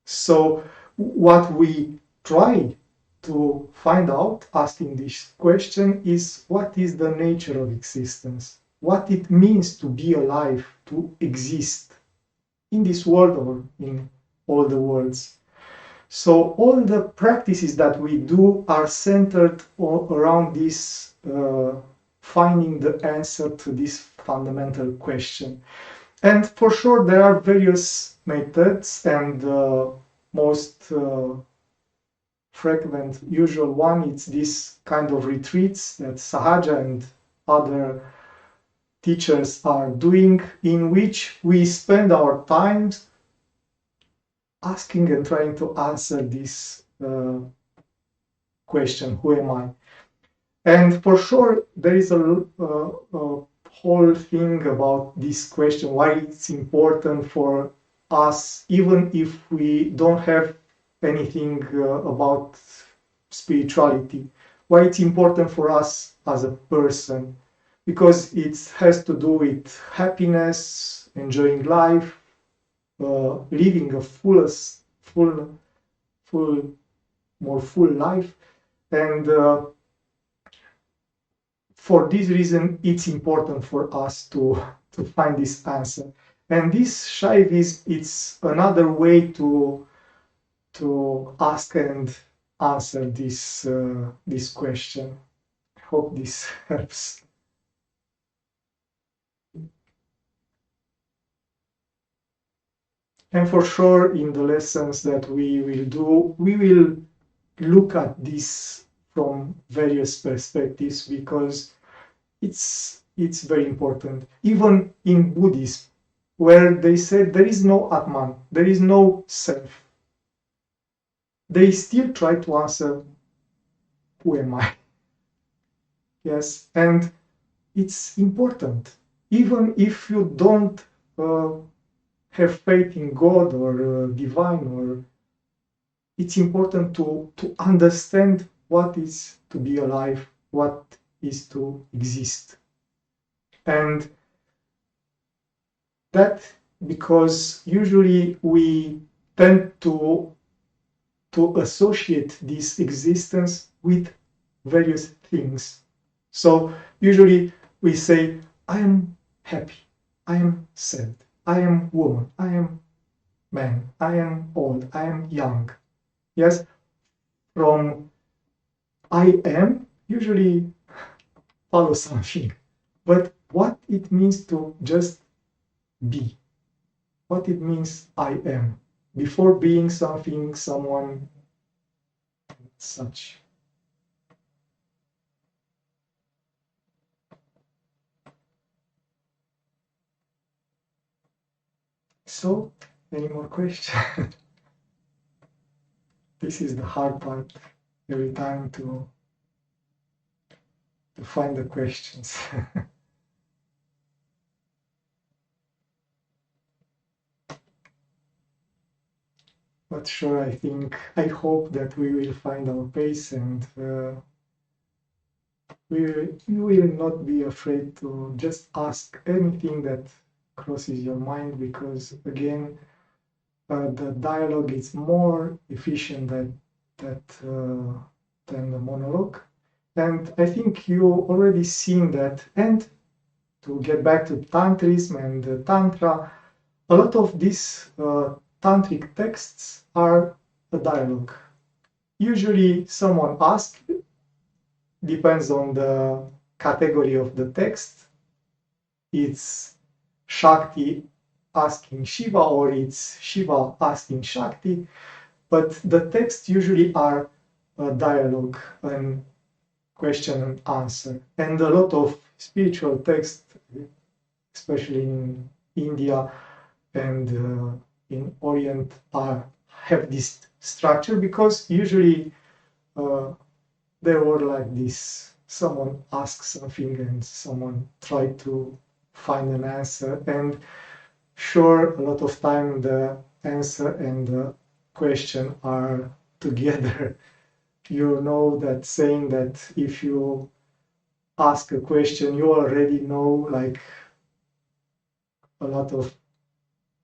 So what we try to find out asking this question is, what is the nature of existence? What it means to be alive, to exist in this world or in all the worlds. So all the practices that we do are centered around this, finding the answer to this fundamental question. And for sure there are various methods, and most frequent, usual one, it's this kind of retreats that Sahaja and other teachers are doing, in which we spend our time asking and trying to answer this question, who am I? And for sure, there is a whole thing about this question, why it's important for us, even if we don't have anything about spirituality, why it's important for us as a person, because it has to do with happiness, enjoying life, living a more full life. And for this reason, it's important for us to find this answer. And this Shaivism, it's another way to ask and answer this question. I hope this helps. And for sure, in the lessons that we will do, we will look at this from various perspectives, because it's very important. Even in Buddhism, where they said there is no Atman, there is no self, they still try to answer, who am I? Yes, and it's important. Even if you don't have faith in God or divine, or it's important to understand what is to be alive, what is to exist. And that because usually we tend to associate this existence with various things. So usually we say, I am happy, I am sad, I am woman, I am man, I am old, I am young. Yes, from I am usually follow something. But what it means to just be, what it means I am, before being something, someone, such. So, any more questions? This is the hard part every time to find the questions. But sure, I hope that we will find our pace, and we will not be afraid to just ask anything that crosses your mind, because again, the dialogue is more efficient than the monologue. And I think you already seen that. And to get back to Tantrism and Tantra, a lot of these tantric texts are a dialogue. Usually someone asks, depends on the category of the text. It's Shakti asking Shiva, or it's Shiva asking Shakti, but the texts usually are a dialogue and question and answer. And a lot of spiritual texts, especially in India and in Orient, have this structure, because usually they were like this. Someone asks something and someone tried to find an answer, and sure, a lot of time the answer and the question are together. You know that saying that if you ask a question, you already know like a lot of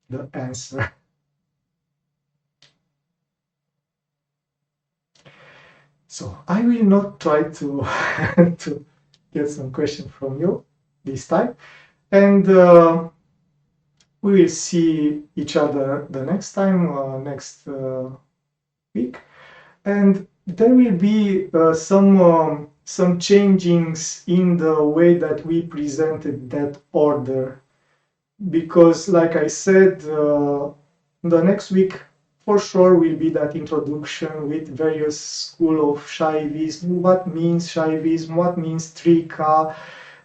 the answer. So I will not try to to get some question from you this time, and we will see each other the next time, next week, and there will be some changings in the way that we presented that order, because like I said, the next week for sure will be that introduction with various school of Shaivism, what means Shaivism, what means Trika,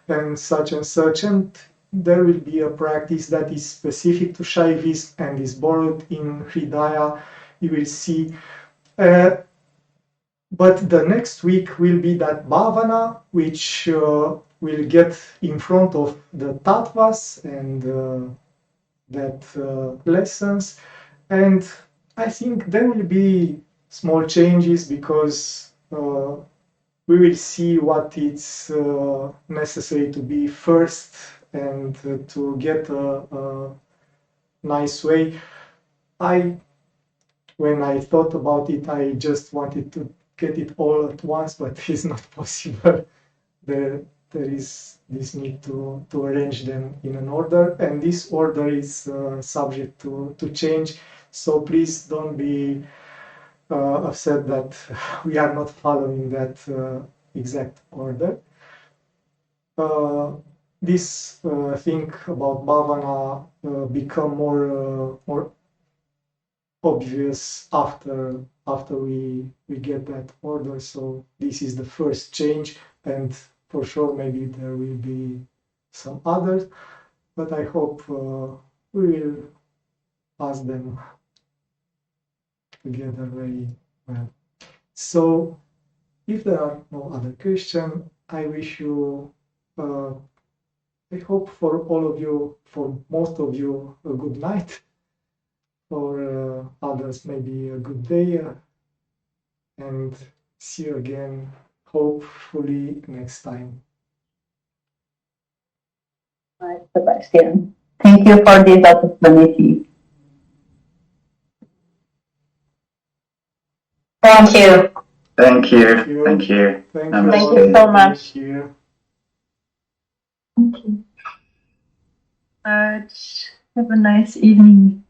and such, and there will be a practice that is specific to Shaivism and is borrowed in Hridaya. You will see. But the next week will be that bhavana, which will get in front of the tattvas and that lessons. And I think there will be small changes because we will see what is necessary to be first and to get a nice way. When I thought about it, I just wanted to get it all at once, but it's not possible. There is this need to arrange them in an order, and this order is subject to change. So please don't be upset that we are not following that exact order. This thing about bhavana become more obvious after we get that order. So this is the first change, and for sure maybe there will be some others, but I hope we will pass them together very well. So if there are no other questions, I wish you I hope for all of you, for most of you, a good night. For others, maybe a good day, and see you again, hopefully next time. Right, Sebastian. Thank you for this opportunity. Thank you. Thank you. Thank you. Thank you. Thank Namaste. Thank you you so much. here. Thank you. Have a nice evening.